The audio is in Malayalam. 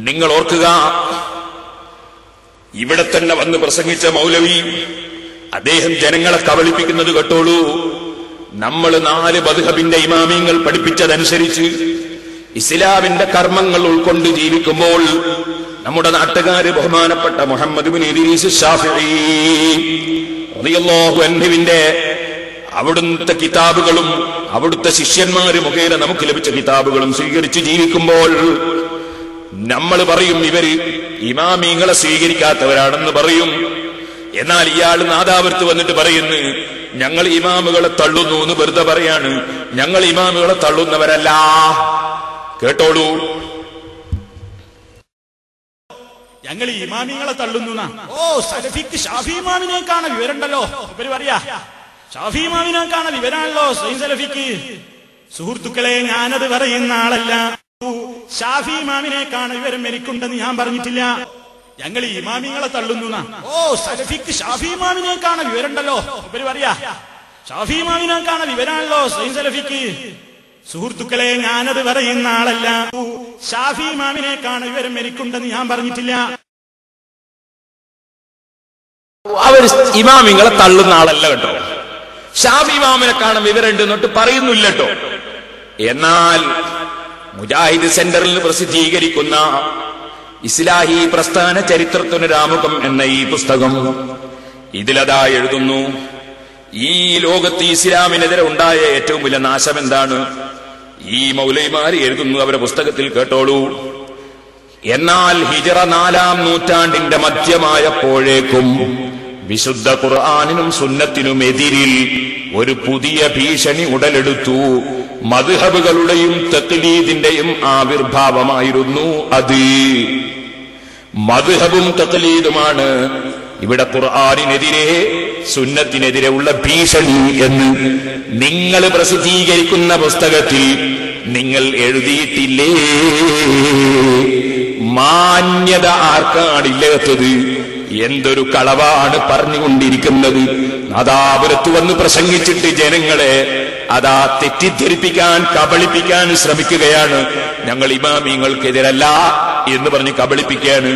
നിങ്ങൾ ഓർക്കുക, ഇവിടെ തന്നെ വന്ന് പ്രസംഗിച്ച മൗലവി അദ്ദേഹം ജനങ്ങളെ കബളിപ്പിക്കുന്നത് കേട്ടോളൂ. നമ്മൾ 4 മദ്ഹബിന്റെ ഇമാമിങ്ങൾ പഠിപ്പിച്ചതനുസരിച്ച് ഇസ്ലാമിന്റെ കർമ്മങ്ങൾ ഉൾക്കൊണ്ട് ജീവിക്കുമ്പോൾ നമ്മുടെ നാട്ടുകാര് ബഹുമാനപ്പെട്ട മുഹമ്മദ് ഇബ്നു ഇദ്രീസ് ശാഫിഈ റളിയല്ലാഹു അൻഹുവിന്റെ അവിടുത്തെ കിതാബുകളും അവിടുത്തെ ശിഷ്യന്മാര് മുഖേന നമുക്ക് ലഭിച്ച കിതാബുകളും സ്വീകരിച്ച് ജീവിക്കുമ്പോൾ നമ്മൾ പറയും ഇവര് ഇമാമിങ്ങളെ സ്വീകരിക്കാത്തവരാണെന്ന് പറയും. എന്നാൽ ഇയാൾ നാദാപുരത്ത് വന്നിട്ട് പറയുന്നു ഞങ്ങൾ ഇമാമുകളെ തള്ളുന്നു എന്ന് വെറുതെ പറയാണ്. ഞങ്ങൾ ഇമാമുകളെ തള്ളുന്നവരല്ല. കേട്ടോളൂ, ഞങ്ങൾ ഇമാമിങ്ങളെ തള്ളുന്നു. ഓ സലഫിക്ക് ഷാഫി ഇമാമിനെ കാണാൻ വിവരമുണ്ടല്ലോ. ഇവര് പറയാ ഷാഫി ഇമാമിനെ കാണാൻ വിവരാണല്ലോ സലഫിക്ക്. സുഹൃത്തുക്കളെ, ഞാനത് പറയുന്ന ആളല്ല. ഷാഫി ഇമാമിനെ കാണാൻ വിവരം എനിക്കുണ്ടെന്ന് ഞാൻ പറഞ്ഞിട്ടില്ല. ഞങ്ങൾ ഇമാമിങ്ങളെ തള്ളുന്നു. ഓ സലഫിക്ക് ഷാഫി ഇമാമിനെ കാണാൻ വിവരമുണ്ടല്ലോ. ഇവര് പറയാ ഷാഫി ഇമാമിനെ കാണാൻ വിവരാണല്ലോ സലഫിക്ക്. സുഹൃത്തുക്കളെ, ഞാനത് പറയുന്ന ആളല്ല. ഷാഫി ഇമാമിനെ കാണാൻ വിവരം എനിക്കുണ്ടെന്ന് ഞാൻ പറഞ്ഞിട്ടില്ല. അവർ ഇമാമിങ്ങളെ തള്ളുന്ന ആളല്ല കേട്ടോ. ഷാഫി ഇമാമിനെ കാണാൻ വിവരമുണ്ട് എന്നിട്ട് പറയുന്നില്ല കേട്ടോ. എന്നാൽ മുജാഹിദ് സെന്ററിൽ പ്രസിദ്ധീകരിക്കുന്ന ഇസ്ലാഹി പ്രസ്ഥാന ചരിത്രത്തിനൊരാമുഖം എന്ന ഈ പുസ്തകം ഇതിലതാ എഴുതുന്നു, ഈ ലോകത്ത് ഇസ്ലാമിനെതിരെ ഉണ്ടായ ഏറ്റവും വലിയ നാശം എന്താണ്? ഈ മൗലവിമാര് എഴുതുന്നു അവരുടെ പുസ്തകത്തിൽ, കേട്ടോളൂ. എന്നാൽ ഹിജ്റ 4-ാം നൂറ്റാണ്ടിന്റെ മധ്യമായപ്പോഴേക്കും വിശുദ്ധ ഖുർആനിനും സുന്നത്തിനും എതിരിൽ ഒരു പുതിയ ഭീഷണി ഉടലെടുത്തു. മദ്ഹബുകളുടെയും തഖ്ലീദിന്റെയും ആവിർഭാവമായിരുന്നു അത്. മദ്ഹബും തഖ്ലീദുമാണ് ഇവിടെ ഖുർആനിനെതിരെ സുന്നത്തിനെതിരെ ഉള്ള ഭീഷണി എന്ന് നിങ്ങൾ പ്രസിദ്ധീകരിക്കുന്ന പുസ്തകത്തിൽ നിങ്ങൾ എഴുതിയിട്ടില്ലേ? മാന്യത ആർക്കാണില്ലാത്തത്? എന്തൊരു കളവാണ് പറഞ്ഞുകൊണ്ടിരിക്കുന്നത്. നാദാപുരത്ത് വന്ന് പ്രസംഗിച്ചിട്ട് ജനങ്ങളെ അതാ തെറ്റിദ്ധരിപ്പിക്കാൻ, കബളിപ്പിക്കാൻ ശ്രമിക്കുകയാണ്. ഞങ്ങൾ ഇമാമിങ്ങൾക്കെതിരല്ല എന്ന് പറഞ്ഞ് കബളിപ്പിക്കുകയാണ്.